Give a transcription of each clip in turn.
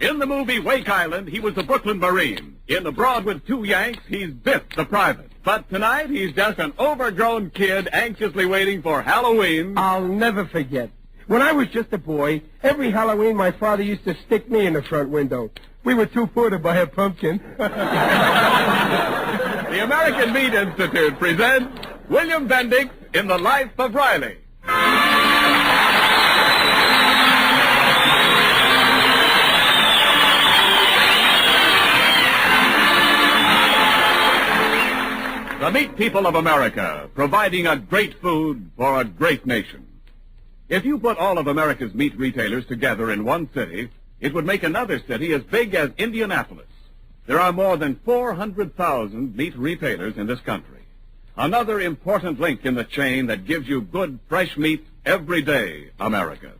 In the movie Wake Island, he was the Brooklyn Marine. In Abroad with Two Yanks, he's Biff the Private. But tonight, he's just an overgrown kid anxiously waiting for Halloween. I'll never forget. When I was just a boy, every Halloween my father used to stick me in the front window. We were too poor to buy a pumpkin. The American Meat Institute presents William Bendix in The Life of Riley. The meat people of America, providing a great food for a great nation. If you put all of America's meat retailers together in one city, it would make another city as big as Indianapolis. There are more than 400,000 meat retailers in this country. Another important link in the chain that gives you good, fresh meat every day, America.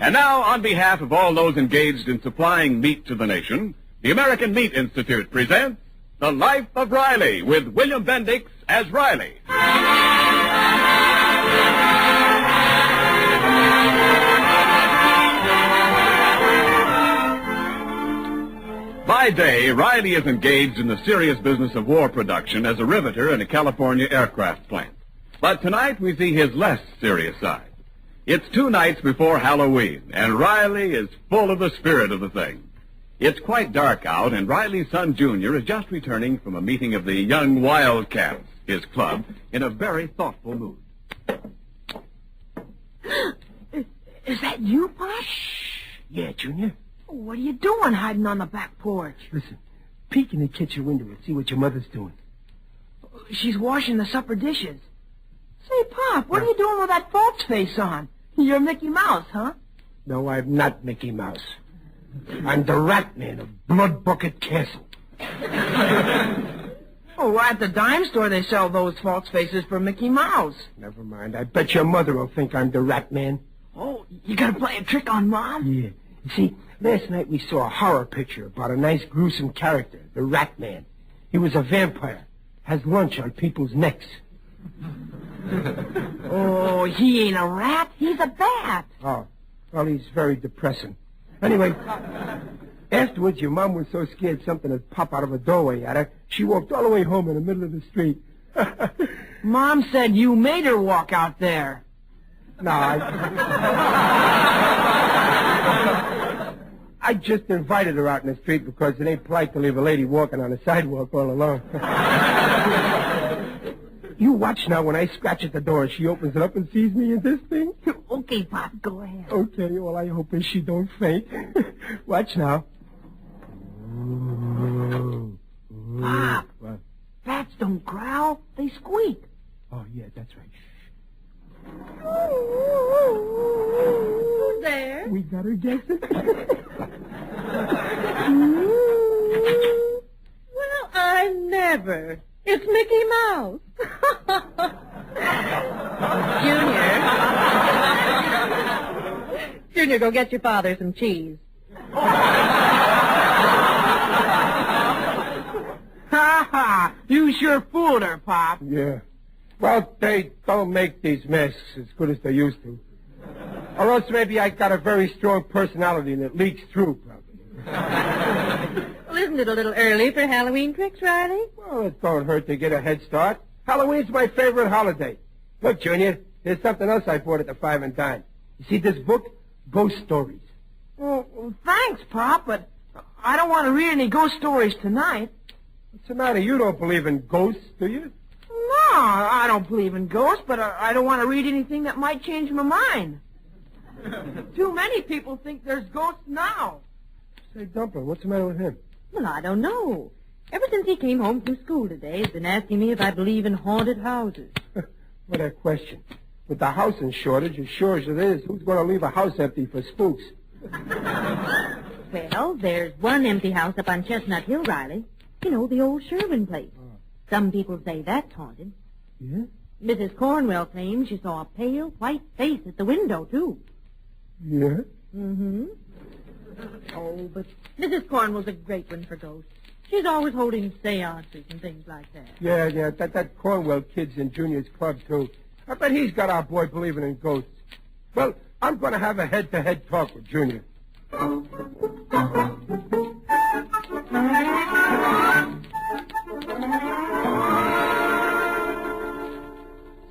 And now, on behalf of all those engaged in supplying meat to the nation, the American Meat Institute presents The Life of Riley with William Bendix as Riley. By day, Riley is engaged in the serious business of war production as a riveter in a California aircraft plant. But tonight we see his less serious side. It's 2 nights before Halloween, and Riley is full of the spirit of the thing. It's quite dark out, and Riley's son, Junior, is just returning from a meeting of the Young Wildcats, his club, in a very thoughtful mood. Is that you, Pop? Yeah, Junior? What are you doing hiding on the back porch? Listen, peek in the kitchen window and see what your mother's doing. She's washing the supper dishes. Say, Pop, what are you doing with that false face on? You're Mickey Mouse, huh? No, I'm not Mickey Mouse. I'm the Rat Man of Blood Bucket Castle. Oh, at the dime store they sell those false faces for Mickey Mouse. Never mind. I bet your mother will think I'm the Rat Man. Oh, you gonna play a trick on Mom? Yeah. You see, last night we saw a horror picture about a nice gruesome character, the Rat Man. He was a vampire. Has lunch on people's necks. Oh, he ain't a rat. He's a bat. Oh, well, he's very depressing. Anyway, afterwards, your mom was so scared something would pop out of a doorway at her, she walked all the way home in the middle of the street. Mom said you made her walk out there. No, I just invited her out in the street because it ain't polite to leave a lady walking on the sidewalk all alone. You watch now when I scratch at the door, she opens it up and sees me in this thing. Okay, Pop, go ahead. Okay, all I hope is she don't faint. Watch now. Pop, What? bats don't growl, they squeak. Oh, yeah, that's right. Who's there? We got her guessing. Well, I never. It's Mickey Mouse. Junior, go get your father some cheese. Ha ha! You sure fooled her, Pop. Yeah. Well, they don't make these masks as good as they used to. Or else maybe I got a very strong personality and it leaks through, probably. Well, isn't it a little early for Halloween tricks, Riley? Well, it don't hurt to get a head start. Halloween's my favorite holiday. Look, Junior, there's something else I bought at the Five and Dime. You see this book? Ghost Stories. Well, thanks, Pop, but I don't want to read any ghost stories tonight. What's the matter? You don't believe in ghosts, do you? No, I don't believe in ghosts, but I don't want to read anything that might change my mind. Too many people think there's ghosts now. Say, Dumpling, what's the matter with him? Well, I don't know. Ever since he came home from school today, he's been asking me if I believe in haunted houses. What a question. With the housing shortage, as sure as it is, who's going to leave a house empty for spooks? Well, there's one empty house up on Chestnut Hill, Riley. You know, the old Sherwin place. Some people say that's haunted. Yeah? Mrs. Cornwell claims she saw a pale, white face at the window, too. Yeah? Mm-hmm. Oh, but Mrs. Cornwell's a great one for ghosts. She's always holding seances and things like that. Yeah, that Cornwell kid's in Junior's club, too. I bet he's got our boy believing in ghosts. Well, I'm going to have a head-to-head talk with Junior.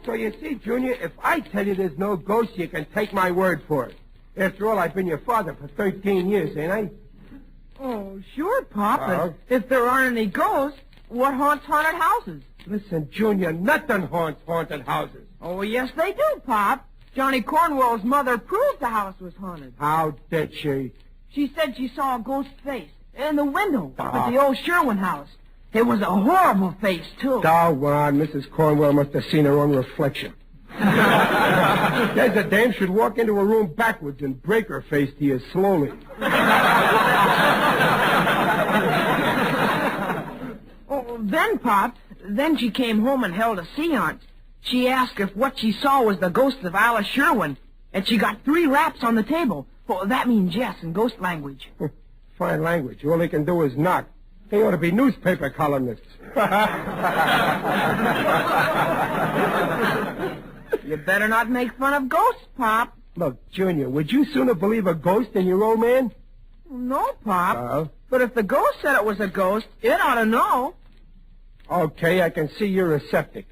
So you see, Junior, if I tell you there's no ghost, you can take my word for it. After all, I've been your father for 13 years, ain't I? Oh, sure, Pop. But if there aren't any ghosts, what haunts haunted houses? Listen, Junior, nothing haunts haunted houses. Oh, yes, they do, Pop. Johnny Cornwell's mother proved the house was haunted. How did she? She said she saw a ghost face in the window at the old Sherwin house. It was a horrible face, too. Doggone, Mrs. Cornwell must have seen her own reflection. There's a dame should walk into a room backwards and break her face to you slowly. Oh, then, Pop, then she came home and held a seance. She asked if what she saw was the ghost of Alice Sherwin, and she got 3 raps on the table. Well, that means yes in ghost language. Fine language. All they can do is knock. They ought to be newspaper columnists. You better not make fun of ghosts, Pop. Look, Junior, would you sooner believe a ghost than your old man? No, Pop. Oh? But if the ghost said it was a ghost, it ought to know. Okay, I can see you're a septic.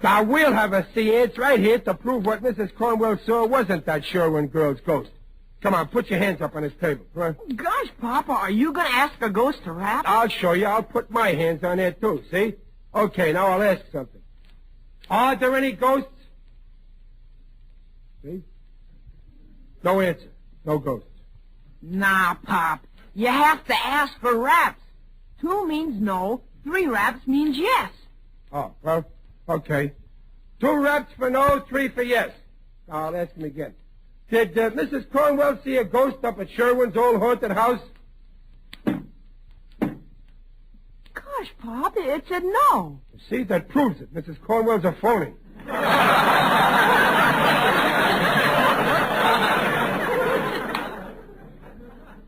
Now, we'll have a seance right here to prove what Mrs. Cornwell saw wasn't that Sherwin girl's ghost. Come on, put your hands up on this table. Right? Gosh, Papa, are you going to ask a ghost to rap? I'll show you. I'll put my hands on there, too, see? Okay, now I'll ask something. Are there any ghosts? See? No answer. No ghosts. Nah, Pop. You have to ask for raps. 2 means no. 3 raps means yes. Oh, well, okay. 2 raps for no, 3 for yes. Now, I'll ask him again. Did Mrs. Cornwell see a ghost up at Sherwin's old haunted house? Gosh, Pop, it said no. See, that proves it. Mrs. Cornwell's a phony.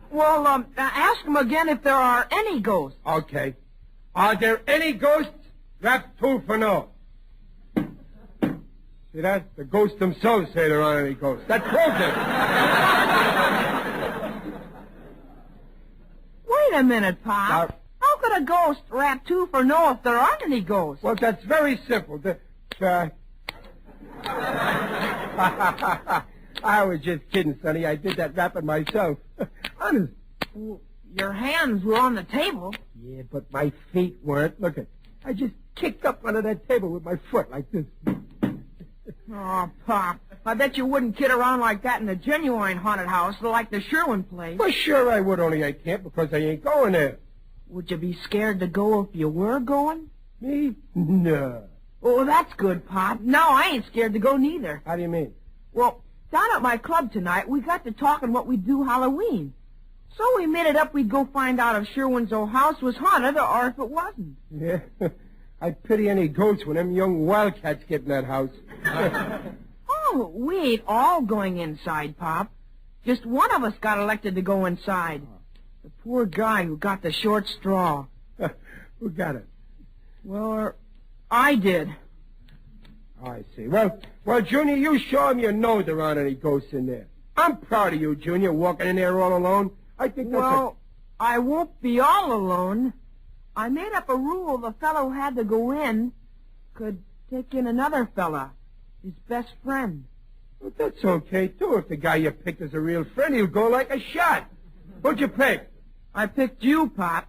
Well, ask him again if there are any ghosts. Okay. Are there any ghosts? Rap 2 for no. See that? The ghosts themselves say there aren't any ghosts. That proves it. Wait a minute, Pop. Now, how could a ghost rap 2 for no if there aren't any ghosts? well, that's very simple. I was just kidding, Sonny. I did that rapping myself. Honest. Well, your hands were on the table. Yeah, but my feet weren't. Look at, I just kicked up under that table with my foot like this. Oh, Pop, I bet you wouldn't kid around like that in a genuine haunted house like the Sherwin place. Well, sure I would, only I can't because I ain't going there. Would you be scared to go if you were going? Me? No. Oh, that's good, Pop. No, I ain't scared to go neither. How do you mean? Well, down at my club tonight, we got to talking what we'd do Halloween. So we made it up we'd go find out if Sherwin's old house was haunted or if it wasn't. Yeah. I pity any ghosts when them young wildcats get in that house. Oh, we ain't all going inside, Pop. Just one of us got elected to go inside. The poor guy who got the short straw. Who got it? Well, I did. I see. Well, Junior, you show him you know there aren't any ghosts in there. I'm proud of you, Junior, walking in there all alone. I think that's Well, I won't be all alone. I made up a rule the fellow who had to go in could take in another fella, his best friend. Well, that's okay, too. If the guy you picked is a real friend, he'll go like a shot. Who'd you pick? I picked you, Pop.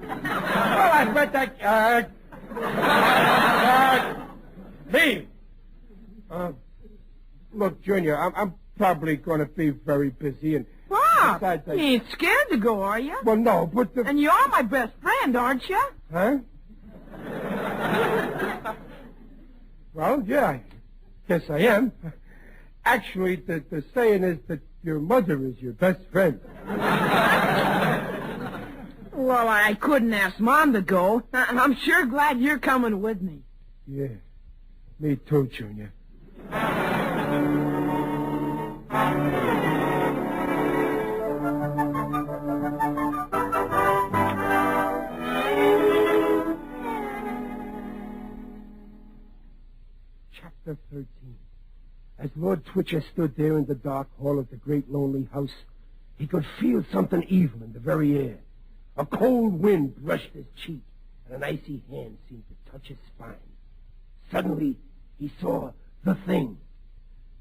Well, I bet that... me? Look, Junior, I'm probably going to be very busy and... Pop, besides, you ain't scared to go, are you? Well, no, but the... And you're my best friend, aren't you? Huh? Well, yeah, I guess I am. Actually, the saying is that your mother is your best friend. Well, I couldn't ask Mom to go. I'm sure glad you're coming with me. Yeah, me too, Junior. Chapter 13. As Lord Twitcher stood there in the dark hall of the great lonely house, he could feel something evil in the very air. A cold wind brushed his cheek, and an icy hand seemed to touch his spine. Suddenly, he saw the thing,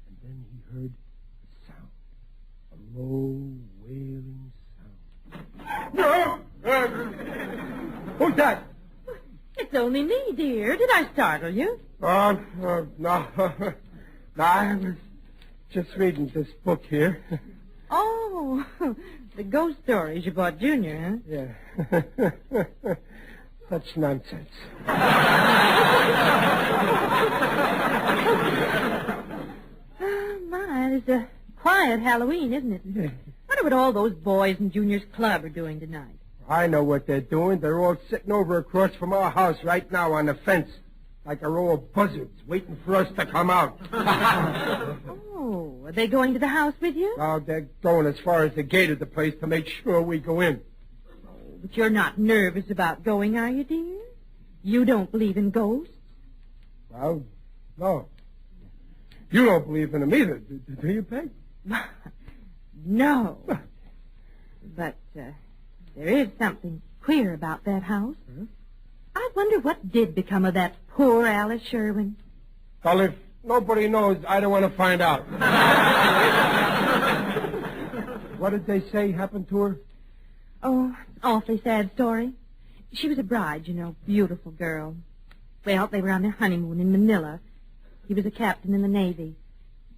and then he heard a sound, a low, wailing sound. Who's that? It's only me, dear. Did I startle you? No. No, I was just reading this book here. Oh, the ghost stories you bought Junior, huh? Yeah. Such nonsense. My, it's a quiet Halloween, isn't it? Yeah. Wonder what all those boys in Junior's club are doing tonight. I know what they're doing. They're all sitting over across from our house right now on the fence, like a row of buzzards, waiting for us to come out. Oh, are they going to the house with you? Now they're going as far as the gate of the place to make sure we go in. But you're not nervous about going, are you, dear? You don't believe in ghosts? Well, no. You don't believe in them either, do you, Peg? No. But there is something queer about that house. Huh? I wonder what did become of that poor Alice Sherwin. Well, if nobody knows, I don't want to find out. What did they say happened to her? Oh, awfully sad story. She was a bride, you know, beautiful girl. Well, they were on their honeymoon in Manila. He was a captain in the Navy.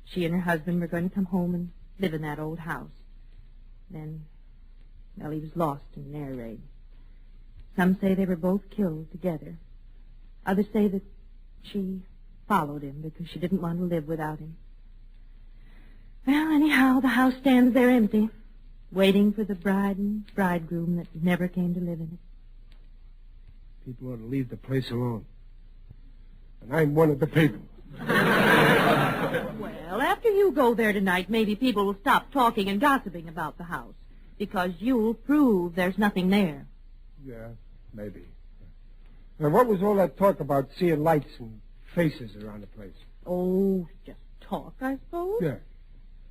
She and her husband were going to come home and live in that old house. Then, well, he was lost in an air raid. Some say they were both killed together. Others say that she followed him because she didn't want to live without him. Well, anyhow, the house stands there empty, waiting for the bride and bridegroom that never came to live in it. People ought to leave the place alone. And I'm one of the people. Well, after you go there tonight, maybe people will stop talking and gossiping about the house, because you'll prove there's nothing there. Yeah, maybe. And what was all that talk about seeing lights and faces around the place? Oh, just talk, I suppose. Yeah.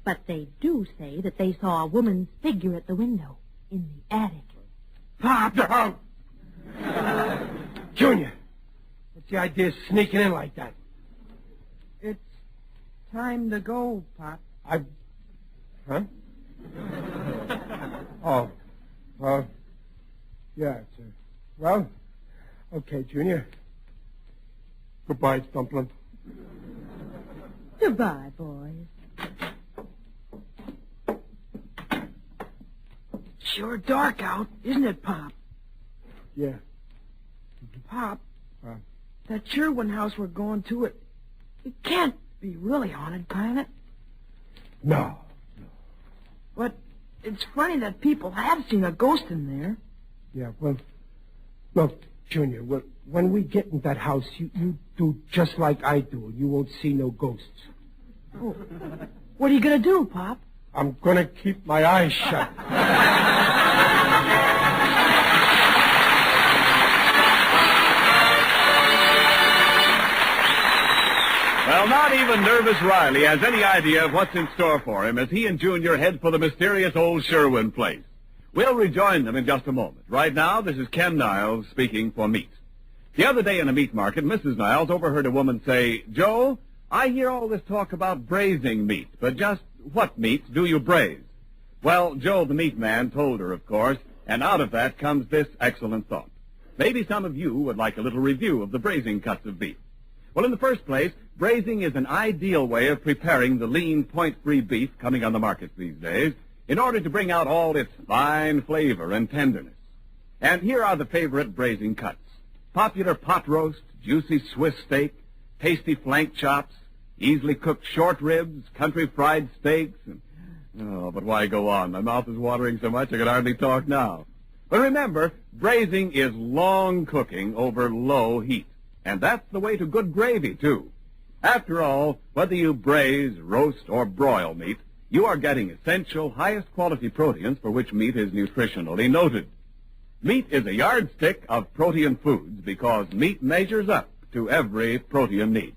But they do say that they saw a woman's figure at the window in the attic. Pop! No. Junior, what's the idea of sneaking in like that? It's time to go, Pop. Huh? Oh. Well, yeah. Well, okay, Junior. Goodbye, Stumplin'. Goodbye, boys. Sure dark out, isn't it, Pop? Yeah. Pop, that Sherwin house we're going to, it can't be really haunted, can it? No. But it's funny that people have seen a ghost in there. Yeah, well, look, Junior, when we get in that house, you do just like I do. You won't see no ghosts. Oh. What are you going to do, Pop? I'm going to keep my eyes shut. Well, not even nervous Riley has any idea of what's in store for him as he and Junior head for the mysterious old Sherwin place. We'll rejoin them in just a moment. Right now, this is Ken Niles speaking for Meat. The other day in a meat market, Mrs. Niles overheard a woman say, "Joe, I hear all this talk about braising meat, but just what meat do you braise?" Well, Joe the meat man told her, of course, and out of that comes this excellent thought. Maybe some of you would like a little review of the braising cuts of beef. Well, in the first place, braising is an ideal way of preparing the lean, point-free beef coming on the market these days in order to bring out all its fine flavor and tenderness. And here are the favorite braising cuts: popular pot roast, juicy Swiss steak, tasty flank chops, easily cooked short ribs, country fried steaks, and... Oh, but why go on? My mouth is watering so much I can hardly talk now. But remember, braising is long cooking over low heat. And that's the way to good gravy, too. After all, whether you braise, roast, or broil meat, you are getting essential, highest quality proteins for which meat is nutritionally noted. Meat is a yardstick of protein foods because meat measures up to every protein need.